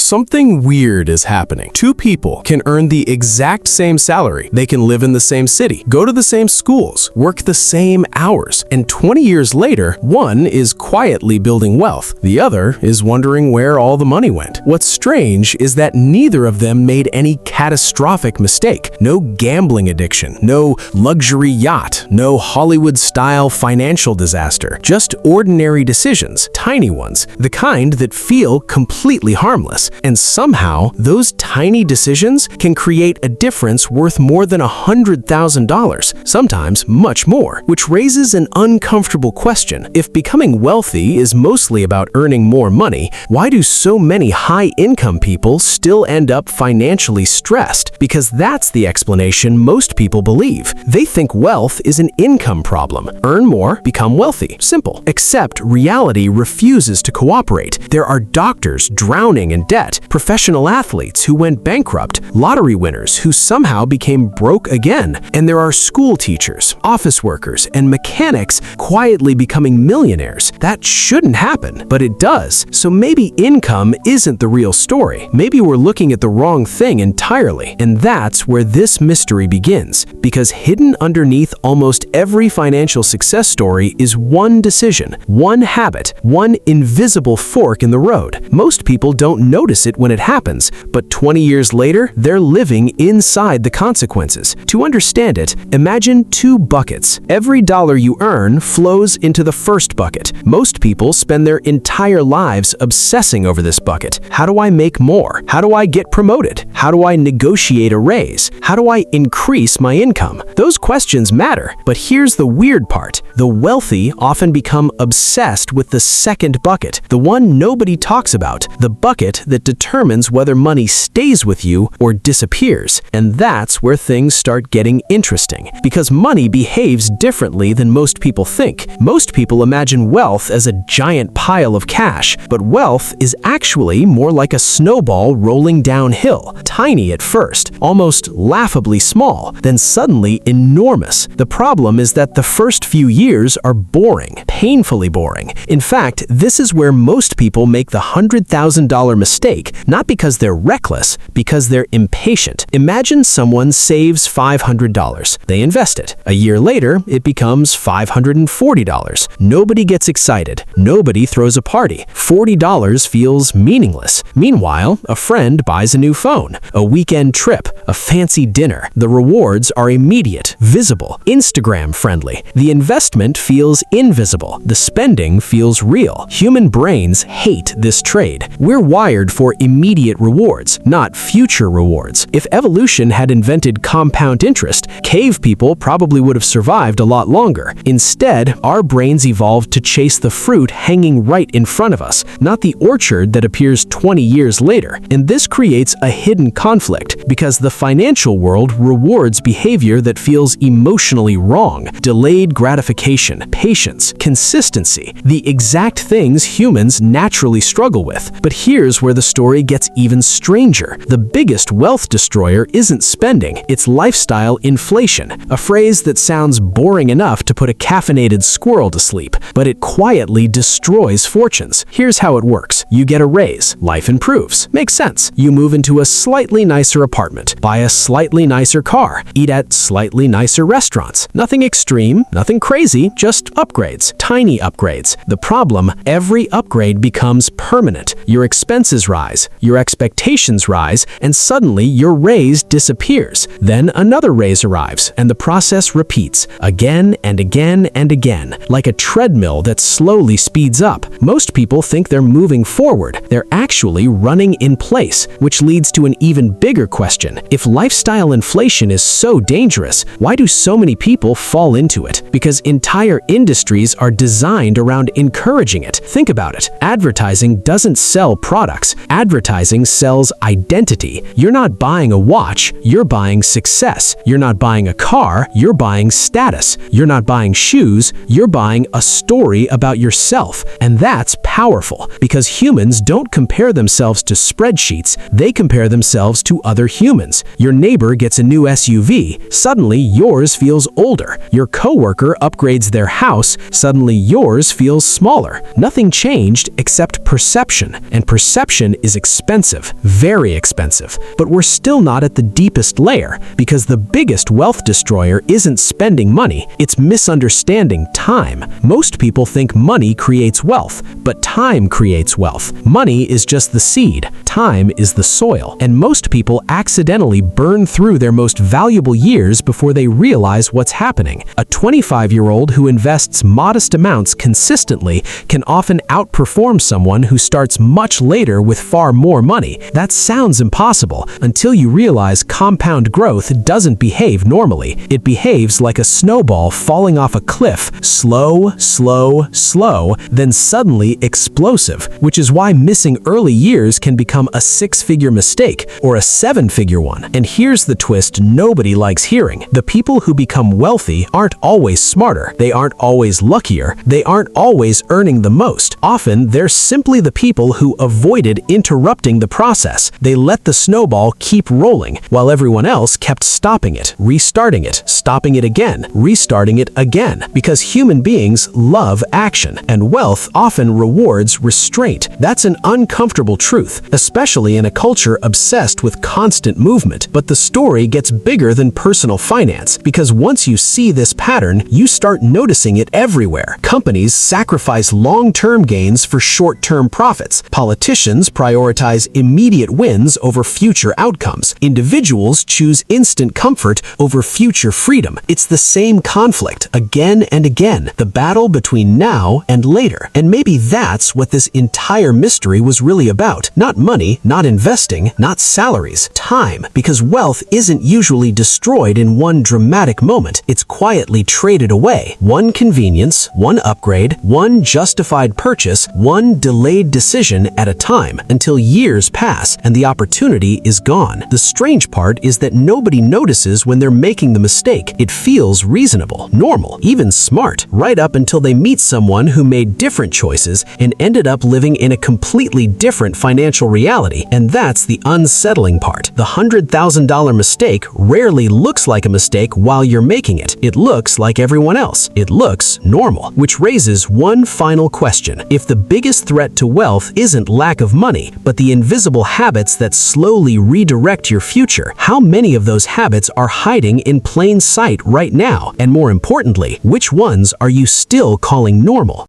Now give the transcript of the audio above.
Something weird is happening. Two people can earn the exact same salary. They can live in the same city, go to the same schools, work the same hours. And 20 years later, one is quietly building wealth. The other is wondering where all the money went. What's strange is that neither of them made any catastrophic mistake. No gambling addiction, no luxury yacht, no Hollywood-style financial disaster. Just ordinary decisions, tiny ones, the kind that feel completely harmless. And somehow, those tiny decisions can create a difference worth more than $100,000, sometimes much more, which raises an uncomfortable question. If becoming wealthy is mostly about earning more money, why do so many high-income people still end up financially stressed? Because that's the explanation most people believe. They think wealth is an income problem. Earn more, become wealthy. Simple. Except reality refuses to cooperate. There are doctors drowning in debt, professional athletes who went bankrupt, lottery winners who somehow became broke again, and there are school teachers, office workers, and mechanics quietly becoming millionaires. That shouldn't happen, but it does. So maybe income isn't the real story. Maybe we're looking at the wrong thing entirely. And that's where this mystery begins, because hidden underneath almost every financial success story is one decision, one habit, one invisible fork in the road. Most people don't notice it when it happens, but 20 years later, they're living inside the consequences. To understand it, imagine two buckets. Every dollar you earn flows into the first bucket. Most people spend their entire lives obsessing over this bucket. How do I make more? How do I get promoted? How do I negotiate a raise? How do I increase my income? Those questions matter, but here's the weird part. The wealthy often become obsessed with the second bucket, the one nobody talks about, the bucket that determines whether money stays with you or disappears. And that's where things start getting interesting, because money behaves differently than most people think. Most people imagine wealth as a giant pile of cash, but wealth is actually more like a snowball rolling downhill, tiny at first, almost laughably small, then suddenly enormous. The problem is that the first few years are boring, painfully boring. In fact, this is where most people make the $100,000 mistake, not because they're reckless, because they're impatient. Imagine someone saves $500. They invest it. A year later, it becomes $540. Nobody gets excited. Nobody throws a party. $40 feels meaningless. Meanwhile, a friend buys a new phone, a weekend trip, a fancy dinner. The rewards are immediate, visible, Instagram-friendly. The investment feels invisible. The spending feels real. Human brains hate this trade. We're wired for immediate rewards, not future rewards. If evolution had invented compound interest, cave people probably would have survived a lot longer. Instead, our brains evolved to chase the fruit hanging right in front of us, not the orchard that appears 20 years later. And this creates a hidden conflict, because the financial world rewards behavior that feels emotionally wrong. Delayed gratification, patience, consistency, the exact things humans naturally struggle with. But here's where the story gets even stranger. The biggest wealth destroyer isn't spending, it's lifestyle inflation, a phrase that sounds boring enough to put a caffeinated squirrel to sleep, but it quietly destroys fortunes. Here's how it works. You get a raise, life improves. Makes sense. You move into a slightly nicer apartment, buy a slightly nicer car, eat at slightly nicer restaurants. Nothing extreme, nothing crazy, just upgrades, tiny upgrades. The problem, every upgrade becomes permanent. Your expenses rise, your expectations rise, and suddenly your raise disappears. Then another raise arrives, and the process repeats again and again and again, like a treadmill that slowly speeds up. Most people think they're moving forward. They're actually running in place, which leads to an even bigger question. If lifestyle inflation is so dangerous, why do so many people fall into it? Because entire industries are designed around encouraging it. Think about it. Advertising doesn't sell products. Advertising sells identity. You're not buying a watch, you're buying success. You're not buying a car, you're buying status. You're not buying shoes, you're buying a story about yourself. And that's powerful, because humans don't compare themselves to spreadsheets, they compare themselves yourselves to other humans. Your neighbor gets a new SUV, suddenly yours feels older. Your coworker upgrades their house, suddenly yours feels smaller. Nothing changed except perception, and perception is expensive, very expensive. But we're still not at the deepest layer, because the biggest wealth destroyer isn't spending money, it's misunderstanding time. Most people think money creates wealth, but time creates wealth. Money is just the seed, time is the soil, and most people accidentally burn through their most valuable years before they realize what's happening. A 25-year-old who invests modest amounts consistently can often outperform someone who starts much later with far more money. That sounds impossible until you realize compound growth doesn't behave normally. It behaves like a snowball falling off a cliff, slow, slow, slow, then suddenly explosive, which is why missing early years can become a 6-figure mistake or a 7-figure one. And here's the twist nobody likes hearing. The people who become wealthy aren't always smarter, they aren't always luckier, they aren't always earning the most. Often, they're simply the people who avoided interrupting the process. They let the snowball keep rolling, while everyone else kept stopping it, restarting it, stopping it again, restarting it again. Because human beings love action, and wealth often rewards restraint. That's an uncomfortable truth, especially in a culture obsessed with constant movement. But the story gets bigger than personal finance, because once you see this pattern, you start noticing it everywhere. Companies sacrifice long-term gains for short-term profits. Politicians prioritize immediate wins over future outcomes. Individuals choose instant comfort over future freedom. It's the same conflict again and again, the battle between now and later. And maybe that's what this entire mystery was really about. Not money, not investing, not salaries, time. Because wealth isn't usually destroyed in one dramatic moment. It's quietly traded away. One convenience, one upgrade, one justified purchase, one delayed decision at a time, until years pass and the opportunity is gone. The strange part is that nobody notices when they're making the mistake. It feels reasonable, normal, even smart, right up until they meet someone who made different choices and ended up living in a completely different financial reality. And that's the unsettling part. The $100,000 mistake rarely looks like a mistake while you're making it. It looks like everyone else. It looks normal. Which raises one final question. If the biggest threat to wealth isn't lack of money, but the invisible habits that slowly redirect your future, how many of those habits are hiding in plain sight right now? And more importantly, which ones are you still calling normal?